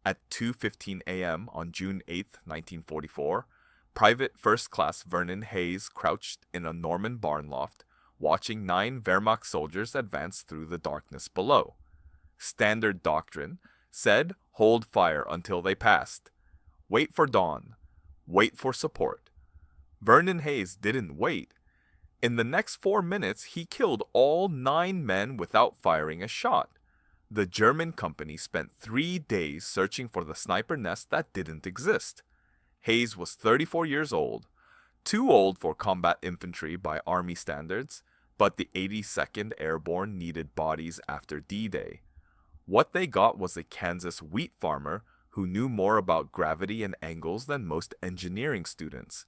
At 2:15 a.m. on June 8, 1944, Private First Class Vernon Hayes crouched in a Norman barn loft, watching 9 Wehrmacht soldiers advance through the darkness below. Standard doctrine said hold fire until they passed. Wait for dawn. Wait for support. Vernon Hayes didn't wait. In the next 4 minutes, he killed all 9 men without firing a shot. The German company spent 3 days searching for the sniper nest that didn't exist. Hayes was 34 years old, too old for combat infantry by Army standards, but the 82nd Airborne needed bodies after D-Day. What they got was a Kansas wheat farmer who knew more about gravity and angles than most engineering students.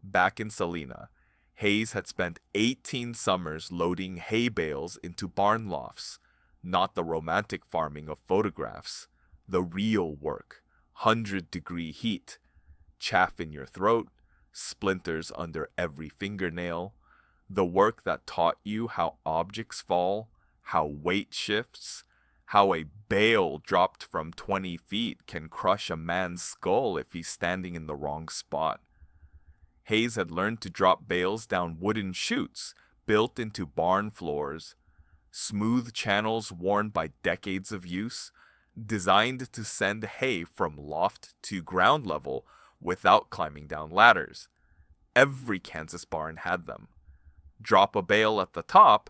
Back in Salina, Hayes had spent 18 summers loading hay bales into barn lofts, not the romantic farming of photographs, the real work, 100-degree heat, chaff in your throat, splinters under every fingernail, the work that taught you how objects fall, how weight shifts, how a bale dropped from 20 feet can crush a man's skull if he's standing in the wrong spot. Hayes had learned to drop bales down wooden chutes built into barn floors, smooth channels worn by decades of use, designed to send hay from loft to ground level without climbing down ladders. Every Kansas barn had them. Drop a bale at the top,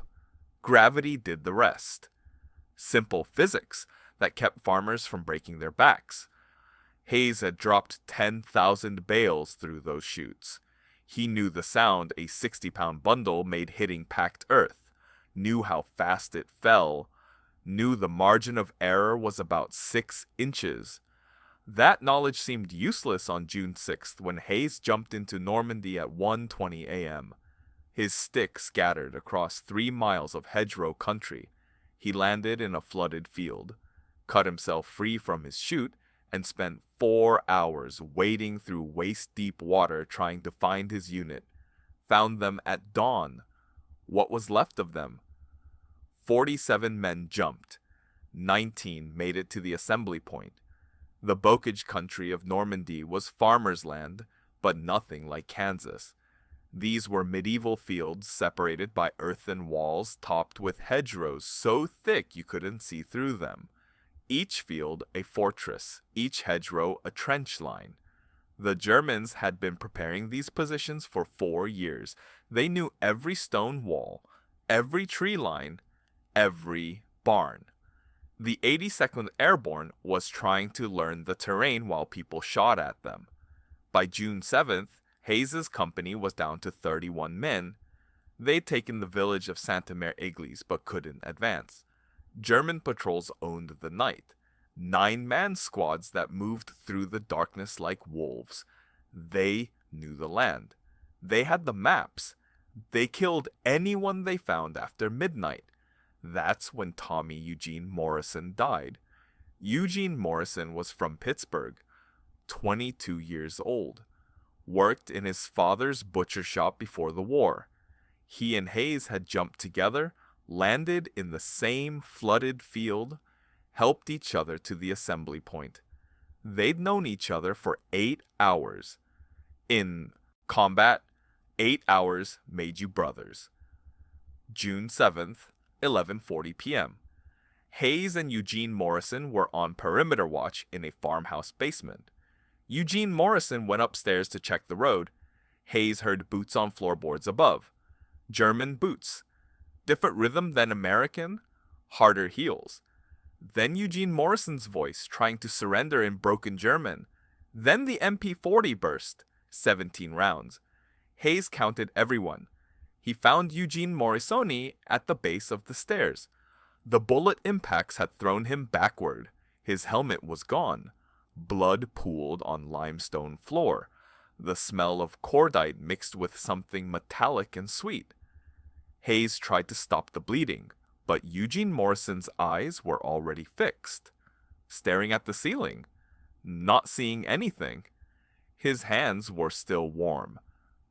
gravity did the rest. Simple physics that kept farmers from breaking their backs. Hayes had dropped 10,000 bales through those chutes. He knew the sound a 60-pound bundle made hitting packed earth, knew how fast it fell, knew the margin of error was about 6 inches. That knowledge seemed useless on June 6th when Hayes jumped into Normandy at 1:20 a.m. His stick scattered across 3 miles of hedgerow country. He landed in a flooded field, cut himself free from his chute, and spent 4 hours wading through waist-deep water trying to find his unit. Found them at dawn. What was left of them? 47 men jumped. 19 made it to the assembly point. The bocage country of Normandy was farmers' land, but nothing like Kansas. These were medieval fields separated by earthen walls topped with hedgerows so thick you couldn't see through them. Each field a fortress, each hedgerow a trench line. The Germans had been preparing these positions for 4 years. They knew every stone wall, every tree line, every barn. The 82nd Airborne was trying to learn the terrain while people shot at them. By June 7th, Hayes's company was down to 31 men. They'd taken the village of Santa Mare Igles but couldn't advance. German patrols owned the night. 9-man squads that moved through the darkness like wolves. They knew the land. They had the maps. They killed anyone they found after midnight. That's when Tommy Eugene Morrison died. Eugene Morrison was from Pittsburgh, 22 years old. Worked in his father's butcher shop before the war. He and Hayes had jumped together, landed in the same flooded field, helped each other to the assembly point. They'd known each other for 8 hours. In combat, 8 hours made you brothers. June 7th, 11:40 p.m. Hayes and Eugene Morrison were on perimeter watch in a farmhouse basement. Eugene Morrison went upstairs to check the road. Hayes heard boots on floorboards above. German boots. Different rhythm than American, harder heels. Then Eugene Morrison's voice trying to surrender in broken German. Then the MP40 burst, 17 rounds. Hayes counted everyone. He found Eugene Morrison at the base of the stairs. The bullet impacts had thrown him backward. His helmet was gone. Blood pooled on limestone floor. The smell of cordite mixed with something metallic and sweet. Hayes tried to stop the bleeding, but Eugene Morrison's eyes were already fixed, staring at the ceiling, not seeing anything. His hands were still warm.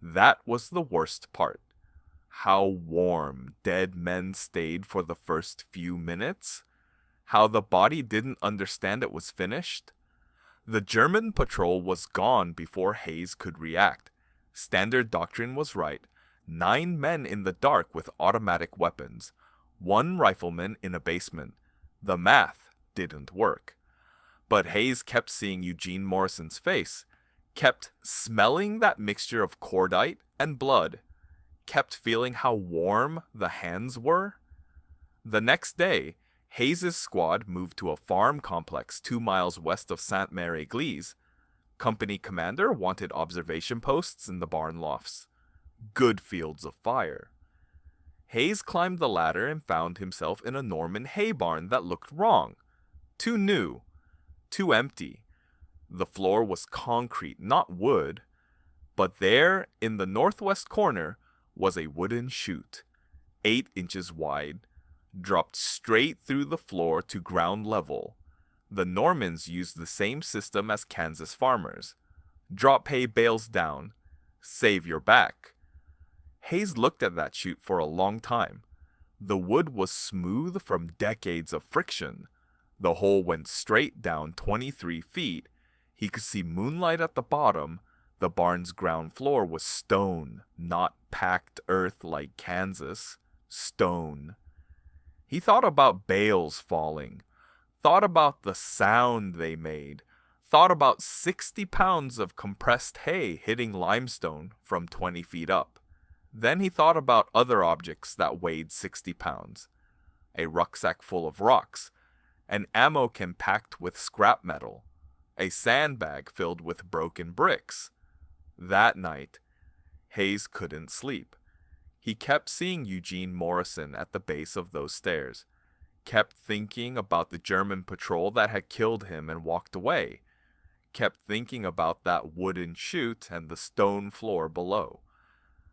That was the worst part. How warm dead men stayed for the first few minutes. How the body didn't understand it was finished. The German patrol was gone before Hayes could react. Standard doctrine was right. 9 men in the dark with automatic weapons. 1 rifleman in a basement. The math didn't work. But Hayes kept seeing Eugene Morrison's face, kept smelling that mixture of cordite and blood, kept feeling how warm the hands were. The next day, Hayes' squad moved to a farm complex 2 miles west of Sainte-Mère-Église. Company commander wanted observation posts in the barn lofts. Good fields of fire. Hayes climbed the ladder and found himself in a Norman hay barn that looked wrong. Too new. Too empty. The floor was concrete, not wood. But there, in the northwest corner, was a wooden chute, 8 inches wide, dropped straight through the floor to ground level. The Normans used the same system as Kansas farmers. Drop hay bales down. Save your back. Hayes looked at that chute for a long time. The wood was smooth from decades of friction. The hole went straight down 23 feet. He could see moonlight at the bottom. The barn's ground floor was stone, not packed earth like Kansas. Stone. He thought about bales falling, thought about the sound they made, thought about 60 pounds of compressed hay hitting limestone from 20 feet up. Then he thought about other objects that weighed 60 pounds. A rucksack full of rocks, an ammo can packed with scrap metal, a sandbag filled with broken bricks. That night, Hayes couldn't sleep. He kept seeing Eugene Morrison at the base of those stairs, kept thinking about the German patrol that had killed him and walked away, kept thinking about that wooden chute and the stone floor below.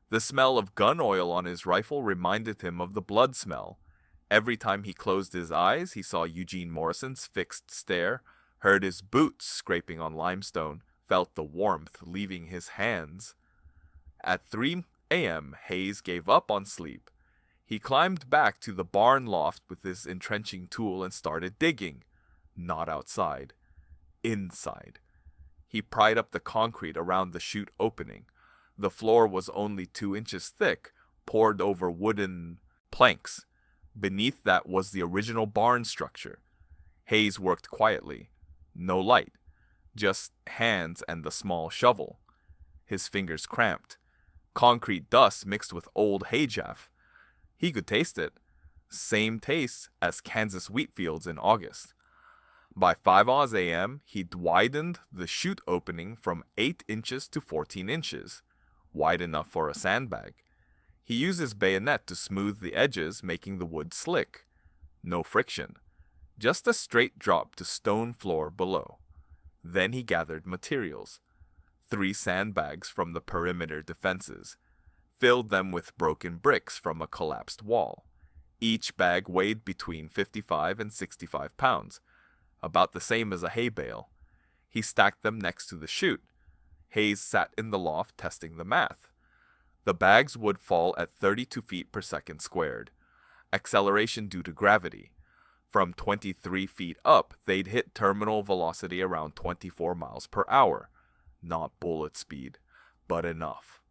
The smell of gun oil on his rifle reminded him of the blood smell. Every time he closed his eyes, he saw Eugene Morrison's fixed stare, heard his boots scraping on limestone, felt the warmth leaving his hands. At 3 a.m., Hayes gave up on sleep. He climbed back to the barn loft with his entrenching tool and started digging. Not outside. Inside. He pried up the concrete around the chute opening. The floor was only 2 inches thick, poured over wooden planks. Beneath that was the original barn structure. Hayes worked quietly. No light. Just hands and the small shovel. His fingers cramped. Concrete dust mixed with old hay chaff. He could taste it. Same taste as Kansas wheat fields in August. By 5 a.m., he'd widened the chute opening from 8 inches to 14 inches. Wide enough for a sandbag. He used his bayonet to smooth the edges, making the wood slick. No friction. Just a straight drop to stone floor below. Then he gathered materials. 3 sandbags from the perimeter defenses. Filled them with broken bricks from a collapsed wall. Each bag weighed between 55 and 65 pounds, about the same as a hay bale. He stacked them next to the chute. Hayes sat in the loft testing the math. The bags would fall at 32 feet per second squared. Acceleration due to gravity. From 23 feet up, they'd hit terminal velocity around 24 miles per hour. Not bullet speed, but enough.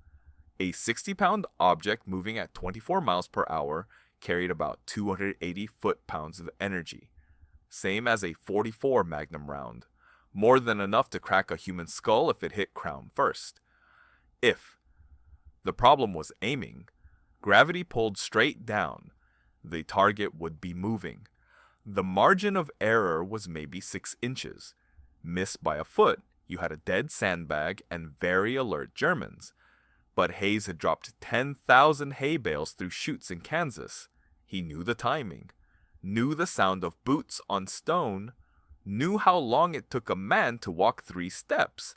A 60-pound object moving at 24 miles per hour carried about 280 foot-pounds of energy. Same as a .44 Magnum round. More than enough to crack a human skull if it hit crown first. If. The problem was aiming. Gravity pulled straight down. The target would be moving. The margin of error was maybe 6 inches. Missed by a foot, you had a dead sandbag and very alert Germans. But Hayes had dropped 10,000 hay bales through chutes in Kansas. He knew the timing. Knew the sound of boots on stone. Knew how long it took a man to walk 3 steps.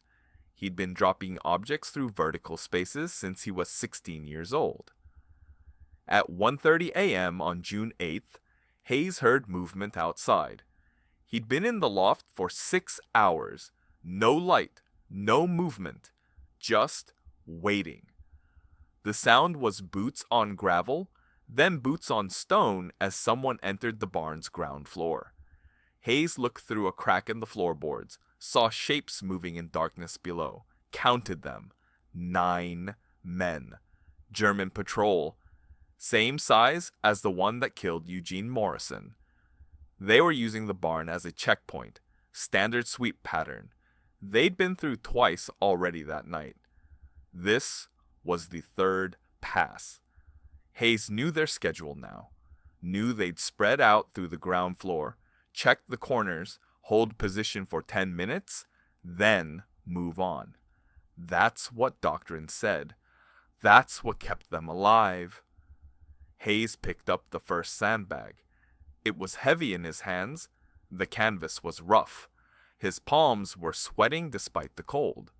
He'd been dropping objects through vertical spaces since he was 16 years old. At 1:30 a.m. on June 8th, Hayes heard movement outside. He'd been in the loft for 6 hours. No light, no movement, just waiting. The sound was boots on gravel, then boots on stone as someone entered the barn's ground floor. Hayes looked through a crack in the floorboards, saw shapes moving in darkness below, counted them. 9 men. German patrol, same size as the one that killed Eugene Morrison. They were using the barn as a checkpoint, standard sweep pattern. They'd been through twice already that night. This was the third pass. Hayes knew their schedule now, knew they'd spread out through the ground floor, check the corners, hold position for 10 minutes, then move on. That's what doctrine said. That's what kept them alive. Hayes picked up the first sandbag. It was heavy in his hands. The canvas was rough. His palms were sweating despite the cold.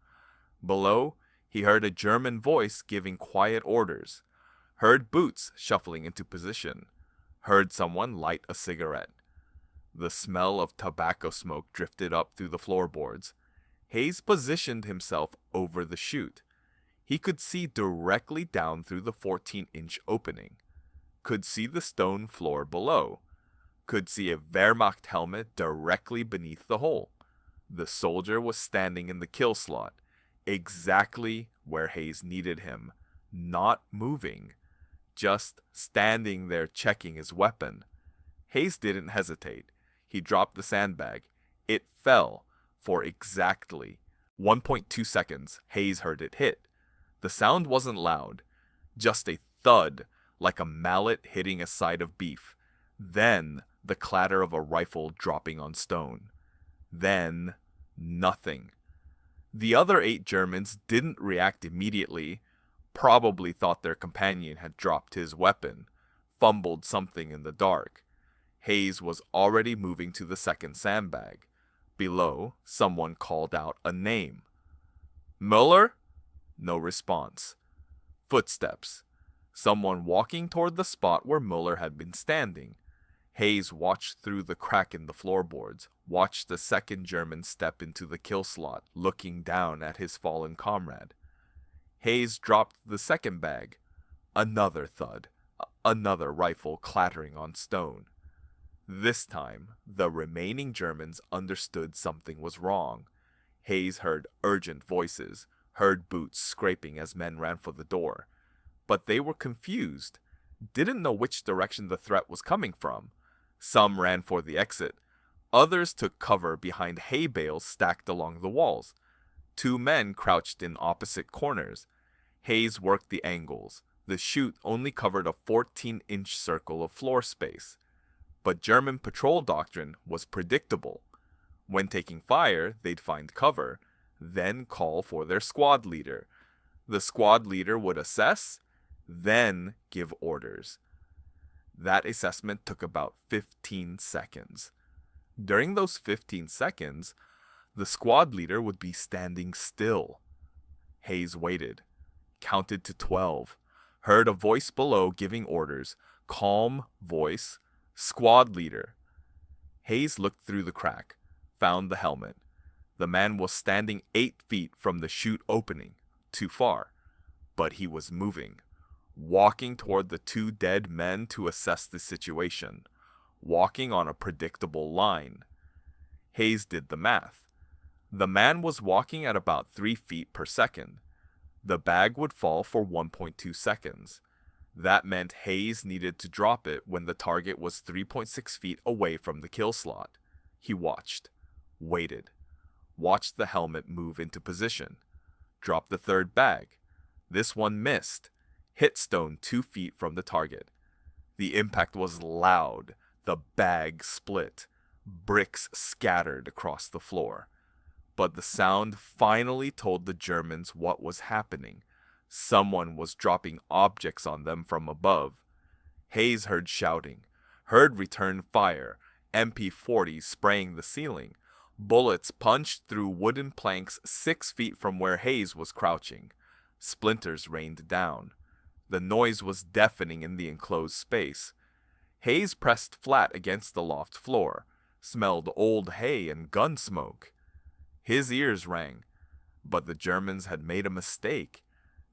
Below, he heard a German voice giving quiet orders. Heard boots shuffling into position. Heard someone light a cigarette. The smell of tobacco smoke drifted up through the floorboards. Hayes positioned himself over the chute. He could see directly down through the 14-inch opening. Could see the stone floor below. Could see a Wehrmacht helmet directly beneath the hole. The soldier was standing in the kill slot, exactly where Hayes needed him, not moving, just standing there checking his weapon. Hayes didn't hesitate. He dropped the sandbag. It fell for exactly 1.2 seconds. Hayes heard it hit. The sound wasn't loud, just a thud like a mallet hitting a side of beef. Then the clatter of a rifle dropping on stone. Then nothing. The other 8 Germans didn't react immediately, probably thought their companion had dropped his weapon, fumbled something in the dark. Hayes was already moving to the second sandbag. Below, someone called out a name. Muller? No response. Footsteps. Someone walking toward the spot where Muller had been standing. Hayes watched through the crack in the floorboards, watched the second German step into the kill slot, looking down at his fallen comrade. Hayes dropped the second bag. Another thud. Another rifle clattering on stone. This time, the remaining Germans understood something was wrong. Hayes heard urgent voices, heard boots scraping as men ran for the door. But they were confused, didn't know which direction the threat was coming from. Some ran for the exit. Others took cover behind hay bales stacked along the walls. 2 men crouched in opposite corners. Hayes worked the angles. The chute only covered a 14-inch circle of floor space. But German patrol doctrine was predictable. When taking fire, they'd find cover, then call for their squad leader. The squad leader would assess, then give orders. That assessment took about 15 seconds. During those 15 seconds, the squad leader would be standing still. Hayes waited, counted to 12, heard a voice below giving orders, calm voice, squad leader. Hayes looked through the crack, found the helmet. The man was standing 8 feet from the chute opening, too far, but he was moving, walking toward the 2 dead men to assess the situation, walking on a predictable line. Hayes did the math. The man was walking at about 3 feet per second. The bag would fall for 1.2 seconds. That meant Hayes needed to drop it when the target was 3.6 feet away from the kill slot. He watched, waited, watched the helmet move into position, dropped the third bag. This one missed, hit stone 2 feet from the target. The impact was loud. The bag split. Bricks scattered across the floor. But the sound finally told the Germans what was happening. Someone was dropping objects on them from above. Hayes heard shouting, heard return fire, MP-40s spraying the ceiling. Bullets punched through wooden planks 6 feet from where Hayes was crouching. Splinters rained down. The noise was deafening in the enclosed space. Hayes pressed flat against the loft floor, smelled old hay and gun smoke. His ears rang, but the Germans had made a mistake.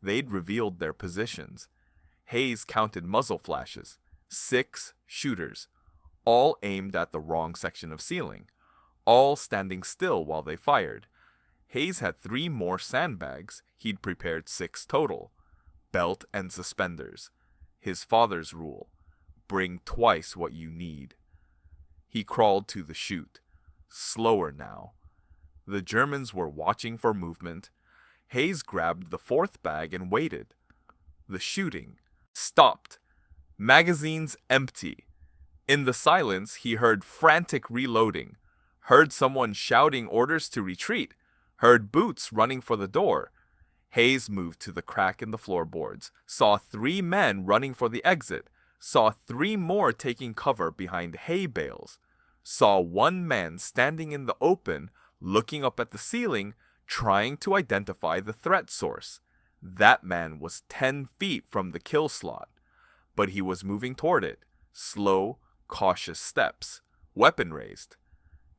They'd revealed their positions. Hayes counted muzzle flashes. 6 shooters. all aimed at the wrong section of ceiling, all standing still while they fired. Hayes had 3 more sandbags. He'd prepared 6 total. Belt and suspenders. His father's rule. Bring twice what you need. He crawled to the chute. Slower now. The Germans were watching for movement. Hayes grabbed the 4th bag and waited. The shooting stopped. Magazines empty. In the silence, he heard frantic reloading, heard someone shouting orders to retreat, heard boots running for the door. Hayes moved to the crack in the floorboards, saw 3 men running for the exit, saw 3 more taking cover behind hay bales, saw 1 man standing in the open, looking up at the ceiling, trying to identify the threat source. That man was 10 feet from the kill slot, but he was moving toward it, slow, cautious steps, weapon raised.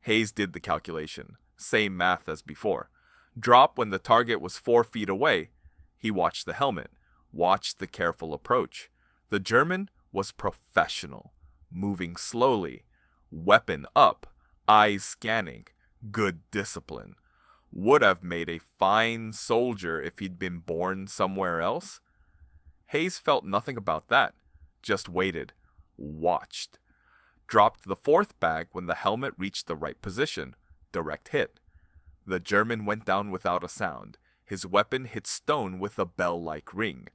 Hayes did the calculation, same math as before. Drop when the target was 4 feet away. He watched the helmet, watched the careful approach. The German was professional, moving slowly, weapon up, eyes scanning, good discipline. Would have made a fine soldier if he'd been born somewhere else. Hayes felt nothing about that, just waited, watched. Dropped the 4th bag when the helmet reached the right position, direct hit. The German went down without a sound. His weapon hit stone with a bell-like ring.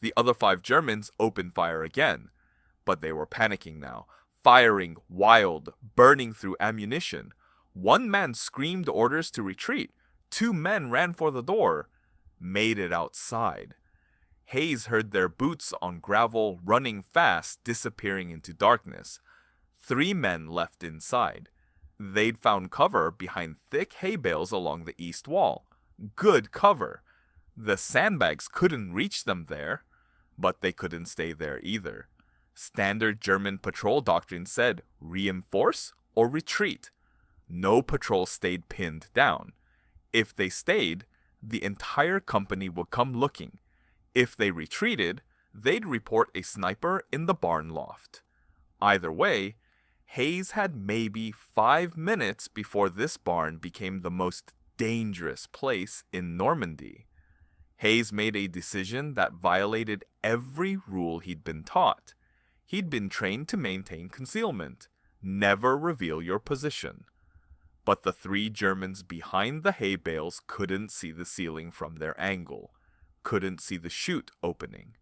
The other 5 Germans opened fire again, but they were panicking now, firing wild, burning through ammunition. 1 man screamed orders to retreat. 2 men ran for the door, made it outside. Hayes heard their boots on gravel running fast, disappearing into darkness. 3 men left inside. They'd found cover behind thick hay bales along the east wall. Good cover. The sandbags couldn't reach them there, but they couldn't stay there either. Standard German patrol doctrine said reinforce or retreat. No patrol stayed pinned down. If they stayed, the entire company would come looking. If they retreated, they'd report a sniper in the barn loft. Either way, Hayes had maybe 5 minutes before this barn became the most dangerous place in Normandy. Hayes made a decision that violated every rule he'd been taught. He'd been trained to maintain concealment. Never reveal your position. But the 3 Germans behind the hay bales couldn't see the ceiling from their angle, couldn't see the chute opening.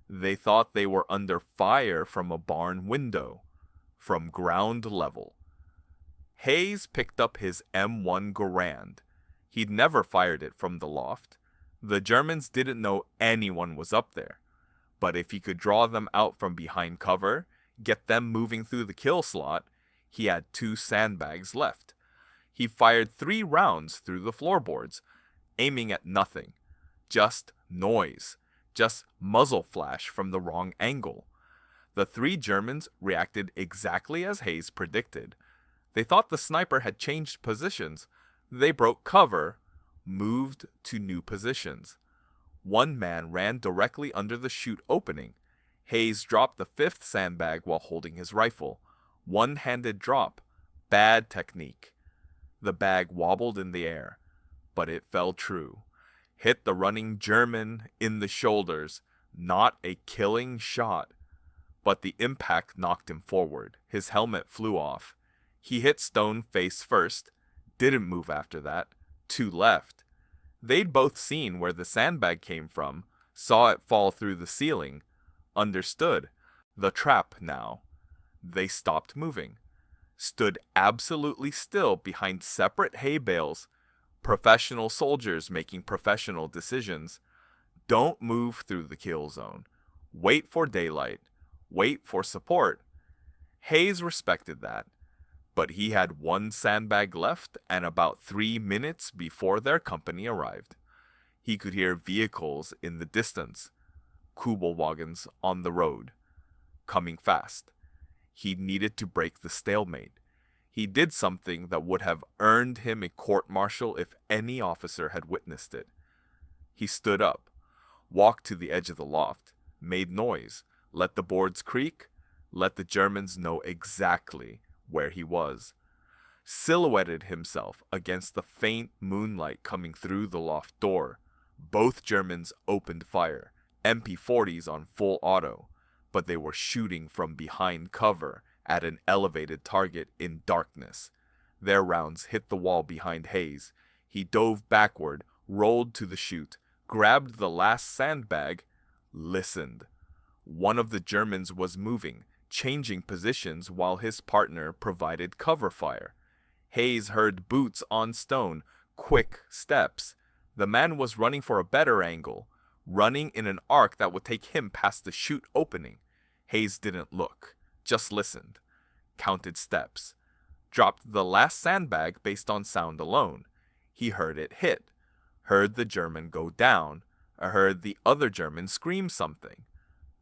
They thought they were under fire from a barn window, from ground level. Hayes picked up his M1 Garand. He'd never fired it from the loft. The Germans didn't know anyone was up there. But if he could draw them out from behind cover, get them moving through the kill slot, he had 2 sandbags left. He fired 3 rounds through the floorboards, aiming at nothing. Just noise. Just muzzle flash from the wrong angle. The 3 Germans reacted exactly as Hayes predicted. They thought the sniper had changed positions. They broke cover, moved to new positions. 1 man ran directly under the chute opening. Hayes dropped the 5th sandbag while holding his rifle. One-handed drop. Bad technique. The bag wobbled in the air, but it fell true. Hit the running German in the shoulders. Not a killing shot, but the impact knocked him forward. His helmet flew off. He hit stone face first, didn't move after that. 2 left. They'd both seen where the sandbag came from, saw it fall through the ceiling, understood. The trap now. They stopped moving. Stood absolutely still behind separate hay bales. Professional soldiers making professional decisions. Don't move through the kill zone. Wait for daylight. Wait for support. Hayes respected that. But he had 1 sandbag left and about 3 minutes before their company arrived. He could hear vehicles in the distance. Kubelwagens on the road. Coming fast. He needed to break the stalemate. He did something that would have earned him a court-martial if any officer had witnessed it. He stood up, walked to the edge of the loft, made noise, let the boards creak, let the Germans know exactly where he was. Silhouetted himself against the faint moonlight coming through the loft door. Both Germans opened fire, MP40s on full auto, but they were shooting from behind cover at an elevated target in darkness. Their rounds hit the wall behind Hayes. He dove backward, rolled to the chute, grabbed the last sandbag, listened. One of the Germans was moving, changing positions while his partner provided cover fire. Hayes heard boots on stone, quick steps. The man was running for a better angle, running in an arc that would take him past the chute opening. Hayes didn't look, just listened, counted steps, dropped the last sandbag based on sound alone. He heard it hit, heard the German go down, heard the other German scream something.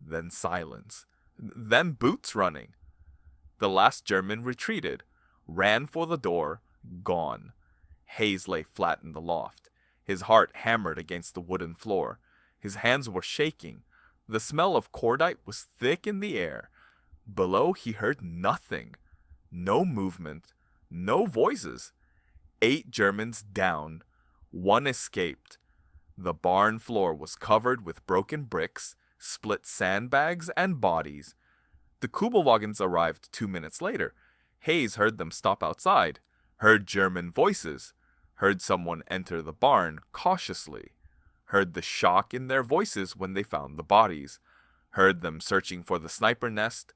Then silence, then boots running. The last German retreated, ran for the door, gone. Hayes lay flat in the loft. His heart hammered against the wooden floor. His hands were shaking. The smell of cordite was thick in the air. Below he heard nothing. No movement. No voices. 8 Germans down. 1 escaped. The barn floor was covered with broken bricks, split sandbags, and bodies. The Kubelwagens arrived 2 minutes later. Hayes heard them stop outside, heard German voices, heard someone enter the barn cautiously, heard the shock in their voices when they found the bodies, heard them searching for the sniper nest.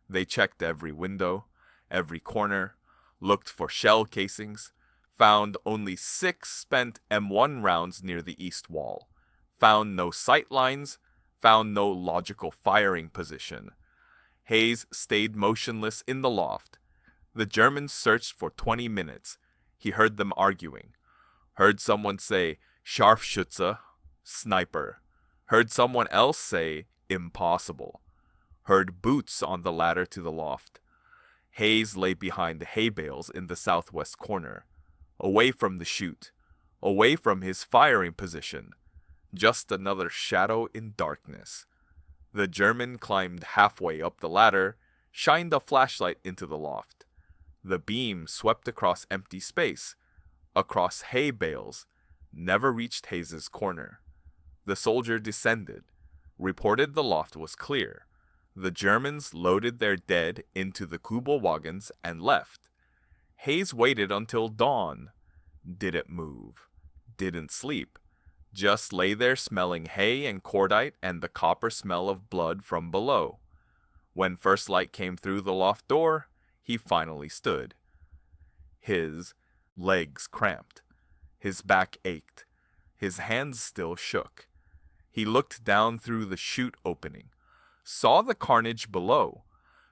They checked every window, every corner, looked for shell casings, found only 6 spent M1 rounds near the east wall, found no sight lines, found no logical firing position. Hayes stayed motionless in the loft. The Germans searched for 20 minutes. He heard them arguing. Heard someone say, Scharfschütze, sniper. Heard someone else say, impossible. Heard boots on the ladder to the loft. Hayes lay behind the hay bales in the southwest corner, away from the chute, away from his firing position. Just another shadow in darkness. The German climbed halfway up the ladder, shined a flashlight into the loft. The beam swept across empty space, across hay bales, never reached Hayes's corner. The soldier descended, reported the loft was clear. The Germans loaded their dead into the Kubelwagens and left. Hayes waited until dawn. Didn't move. Didn't sleep. Just lay there smelling hay and cordite and the copper smell of blood from below. When first light came through the loft door, he finally stood. His legs cramped. His back ached. His hands still shook. He looked down through the chute opening, saw the carnage below,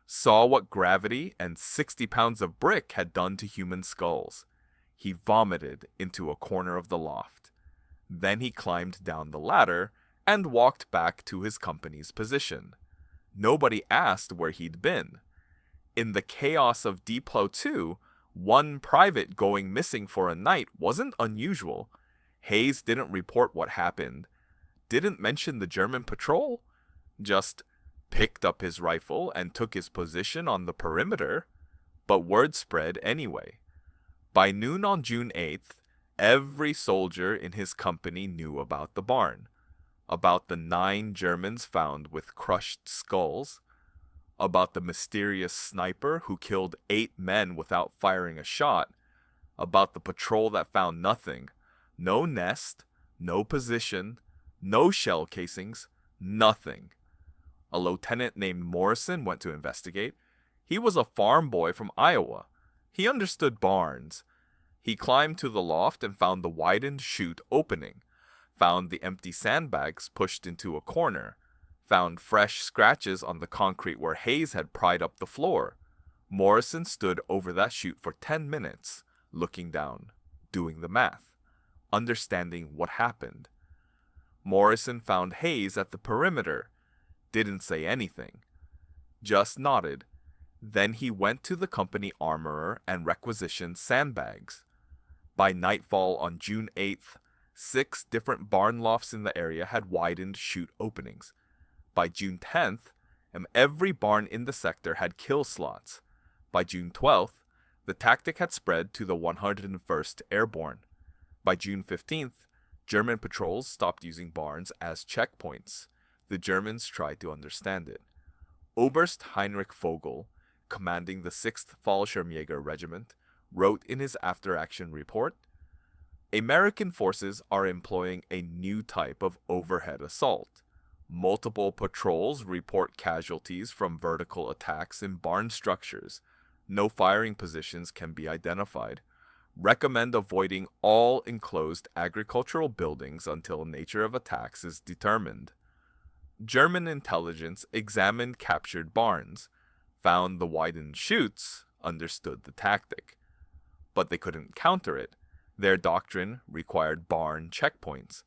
saw what gravity and 60 pounds of brick had done to human skulls. He vomited into a corner of the loft. Then he climbed down the ladder and walked back to his company's position. Nobody asked where he'd been. In the chaos of Depot 2, one private going missing for a night wasn't unusual. Hayes didn't report what happened, didn't mention the German patrol, just picked up his rifle and took his position on the perimeter. But word spread anyway. By noon on June 8th, every soldier in his company knew about the barn, about the 9 Germans found with crushed skulls, about the mysterious sniper who killed 8 men without firing a shot, about the patrol that found nothing, no nest, no position, no shell casings, nothing. A lieutenant named Morrison went to investigate. He was a farm boy from Iowa. He understood barns. He climbed to the loft and found the widened chute opening, found the empty sandbags pushed into a corner, found fresh scratches on the concrete where Hayes had pried up the floor. Morrison stood over that chute for 10 minutes, looking down, doing the math, understanding what happened. Morrison found Hayes at the perimeter, didn't say anything, just nodded. Then he went to the company armorer and requisitioned sandbags. By nightfall on June 8th, 6 different barn lofts in the area had widened chute openings. By June 10th, and every barn in the sector had kill slots. By June 12th, the tactic had spread to the 101st Airborne. By June 15th, German patrols stopped using barns as checkpoints. The Germans tried to understand it. Oberst Heinrich Vogel, commanding the 6th Fallschirmjäger Regiment, wrote in his after-action report, "American forces are employing a new type of overhead assault. Multiple patrols report casualties from vertical attacks in barn structures. No firing positions can be identified. Recommend avoiding all enclosed agricultural buildings until nature of attacks is determined." German intelligence examined captured barns, found the widened chutes, understood the tactic. But they couldn't counter it. Their doctrine required barn checkpoints.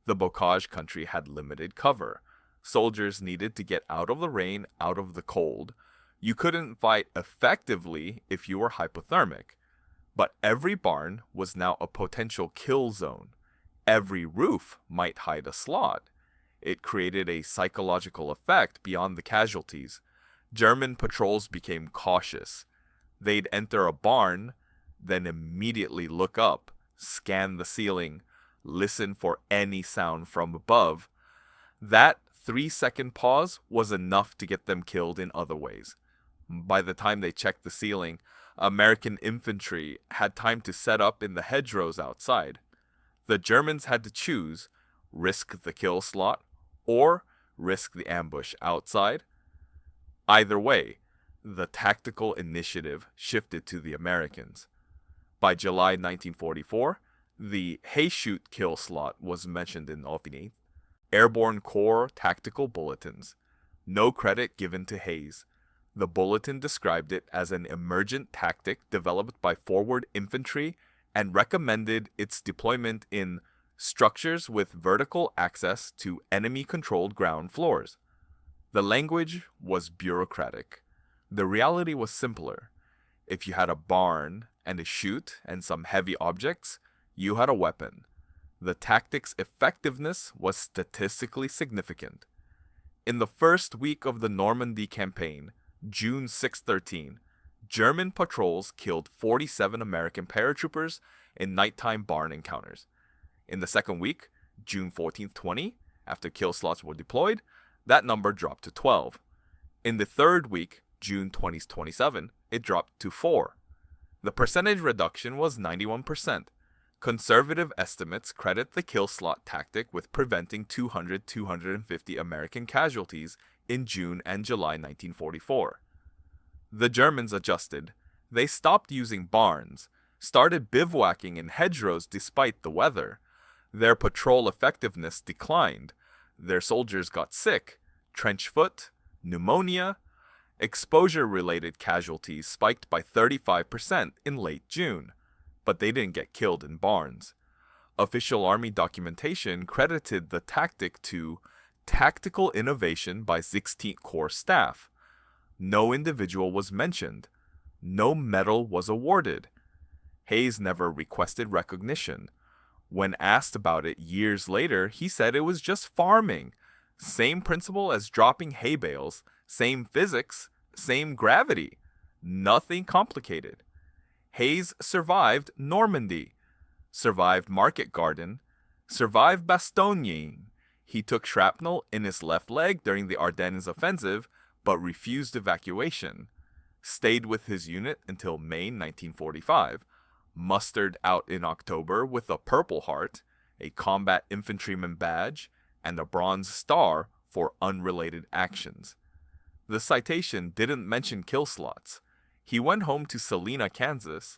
The bocage country had limited cover. Soldiers needed to get out of the rain, out of the cold. You couldn't fight effectively if you were hypothermic. But every barn was now a potential kill zone. Every roof might hide a slot. It created a psychological effect beyond the casualties. German patrols became cautious. They'd enter a barn, then immediately look up, scan the ceiling, listen for any sound from above. That 3-second pause was enough to get them killed in other ways. By the time they checked the ceiling, American infantry had time to set up in the hedgerows outside. The Germans had to choose, risk the kill slot or risk the ambush outside. Either way, the tactical initiative shifted to the Americans. By July 1944, the Chute kill slot was mentioned in Normandy. Airborne Corps tactical bulletins. No credit given to Hayes. The bulletin described it as an emergent tactic developed by forward infantry and recommended its deployment in structures with vertical access to enemy-controlled ground floors. The language was bureaucratic. The reality was simpler. If you had a barn and a chute and some heavy objects, you had a weapon. The tactic's effectiveness was statistically significant. In the first week of the Normandy campaign, June 6-13, German patrols killed 47 American paratroopers in nighttime barn encounters. In the second week, June 14-20, after kill slots were deployed, that number dropped to 12. In the third week, June 20-27, it dropped to 4. The percentage reduction was 91%. Conservative estimates credit the kill slot tactic with preventing 200-250 American casualties in June and July 1944. The Germans adjusted. They stopped using barns, started bivouacking in hedgerows despite the weather. Their patrol effectiveness declined. Their soldiers got sick, trench foot, pneumonia. Exposure-related casualties spiked by 35% in late June, but they didn't get killed in barns. Official Army documentation credited the tactic to tactical innovation by 16th Corps staff. No individual was mentioned. No medal was awarded. Hayes never requested recognition. When asked about it years later, he said it was just farming. Same principle as dropping hay bales, same physics, same gravity. Nothing complicated. Hayes survived Normandy, survived Market Garden, survived Bastogne. He took shrapnel in his left leg during the Ardennes offensive, but refused evacuation. Stayed with his unit until May 1945. Mustered out in October with a Purple Heart, a combat infantryman badge, and a Bronze Star for unrelated actions. The citation didn't mention kill slots. He went home to Salina, Kansas,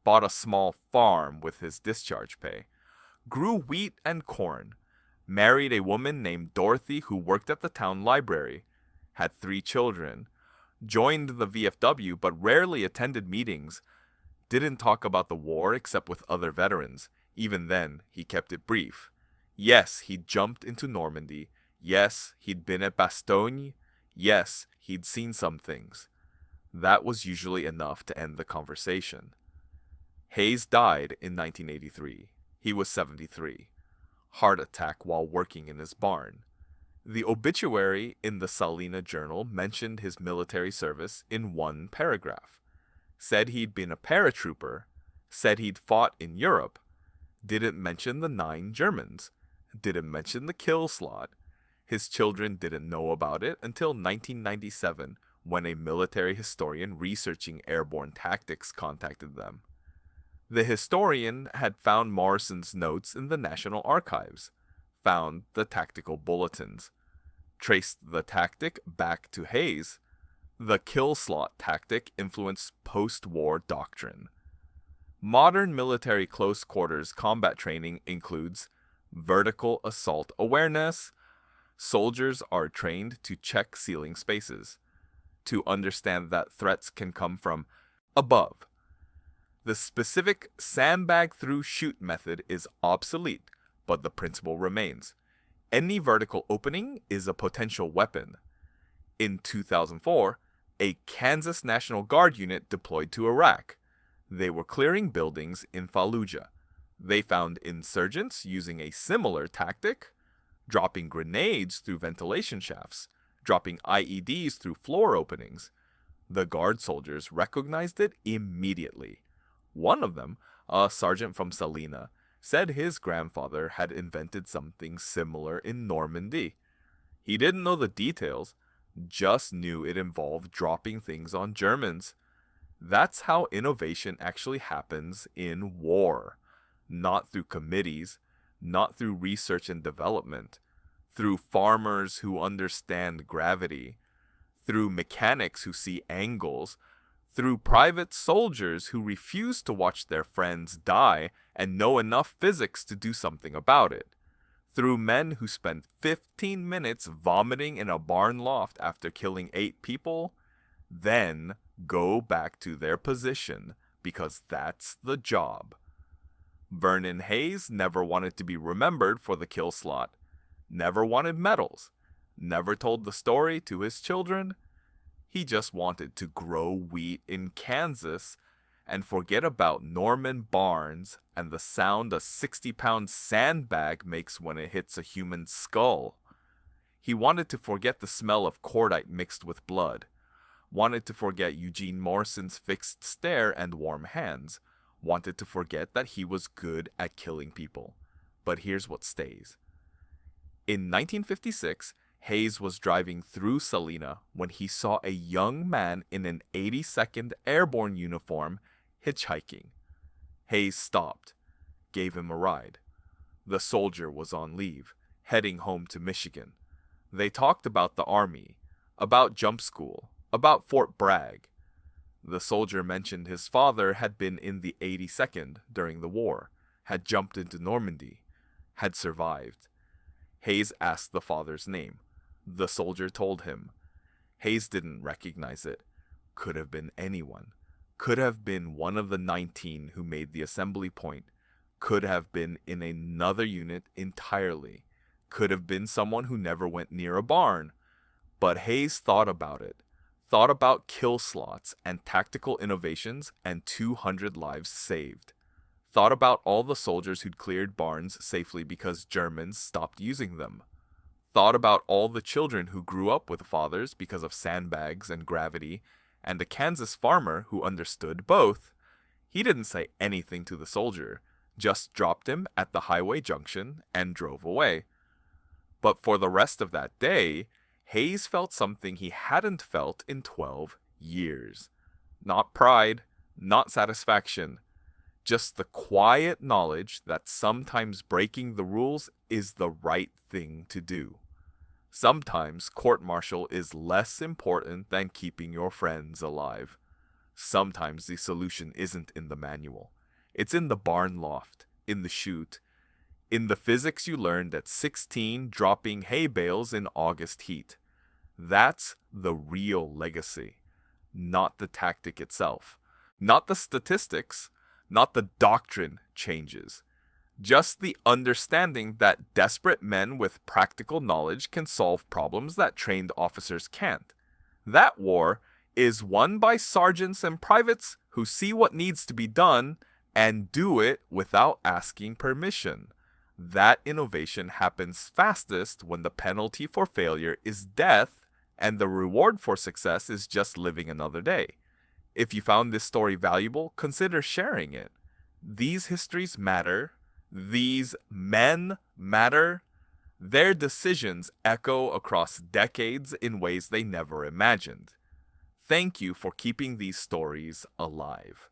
bought a small farm with his discharge pay, grew wheat and corn, married a woman named Dorothy who worked at the town library, had 3 children, joined the VFW but rarely attended meetings, didn't talk about the war except with other veterans. Even then, he kept it brief. Yes, he'd jumped into Normandy. Yes, he'd been at Bastogne. Yes, he'd seen some things. That was usually enough to end the conversation. Hayes died in 1983. He was 73. Heart attack while working in his barn. The obituary in the Salina Journal mentioned his military service in one paragraph. Said he'd been a paratrooper, said he'd fought in Europe, didn't mention the 9 Germans, didn't mention the kill slot. His children didn't know about it until 1997 when a military historian researching airborne tactics contacted them. The historian had found Morrison's notes in the National Archives, found the tactical bulletins, traced the tactic back to Hayes. The kill slot tactic influenced post-war doctrine. Modern military close quarters combat training includes vertical assault awareness. Soldiers are trained to check ceiling spaces, to understand that threats can come from above. The specific sandbag through chute method is obsolete, but the principle remains. Any vertical opening is a potential weapon. In 2004, a Kansas National Guard unit deployed to Iraq. They were clearing buildings in Fallujah. They found insurgents using a similar tactic, dropping grenades through ventilation shafts, dropping IEDs through floor openings. The Guard soldiers recognized it immediately. One of them, a sergeant from Salina, said his grandfather had invented something similar in Normandy. He didn't know the details, just knew it involved dropping things on Germans. That's how innovation actually happens in war. Not through committees, not through research and development, through farmers who understand gravity, through mechanics who see angles, through private soldiers who refuse to watch their friends die and know enough physics to do something about it, through men who spend 15 minutes vomiting in a barn loft after killing 8 people, then go back to their position because that's the job. Vernon Hayes never wanted to be remembered for the kill slot, never wanted medals, never told the story to his children. He just wanted to grow wheat in Kansas and forget about Norman barns and the sound a 60-pound sandbag makes when it hits a human skull. He wanted to forget the smell of cordite mixed with blood, wanted to forget Eugene Morrison's fixed stare and warm hands, wanted to forget that he was good at killing people. But here's what stays. In 1956, Hayes was driving through Salina when he saw a young man in an 82nd Airborne uniform hitchhiking. Hayes stopped, gave him a ride. The soldier was on leave, heading home to Michigan. They talked about the Army, about jump school, about Fort Bragg. The soldier mentioned his father had been in the 82nd during the war, had jumped into Normandy, had survived. Hayes asked the father's name. The soldier told him. Hayes didn't recognize it. Could have been anyone. Could have been one of the 19 who made the assembly point. Could have been in another unit entirely. Could have been someone who never went near a barn. But Hayes thought about it. Thought about kill slots and tactical innovations and 200 lives saved. Thought about all the soldiers who'd cleared barns safely because Germans stopped using them. Thought about all the children who grew up with fathers because of sandbags and gravity, and a Kansas farmer who understood both. He didn't say anything to the soldier, just dropped him at the highway junction and drove away. But for the rest of that day, Hayes felt something he hadn't felt in 12 years. Not pride, not satisfaction, just the quiet knowledge that sometimes breaking the rules is the right thing to do. Sometimes court-martial is less important than keeping your friends alive. Sometimes the solution isn't in the manual. It's in the barn loft, in the chute, in the physics you learned at 16 dropping hay bales in August heat. That's the real legacy, not the tactic itself, not the statistics, not the doctrine changes. Just the understanding that desperate men with practical knowledge can solve problems that trained officers can't. That war is won by sergeants and privates who see what needs to be done and do it without asking permission. That innovation happens fastest when the penalty for failure is death and the reward for success is just living another day. If you found this story valuable, consider sharing it. These histories matter. These men matter. Their decisions echo across decades in ways they never imagined. Thank you for keeping these stories alive.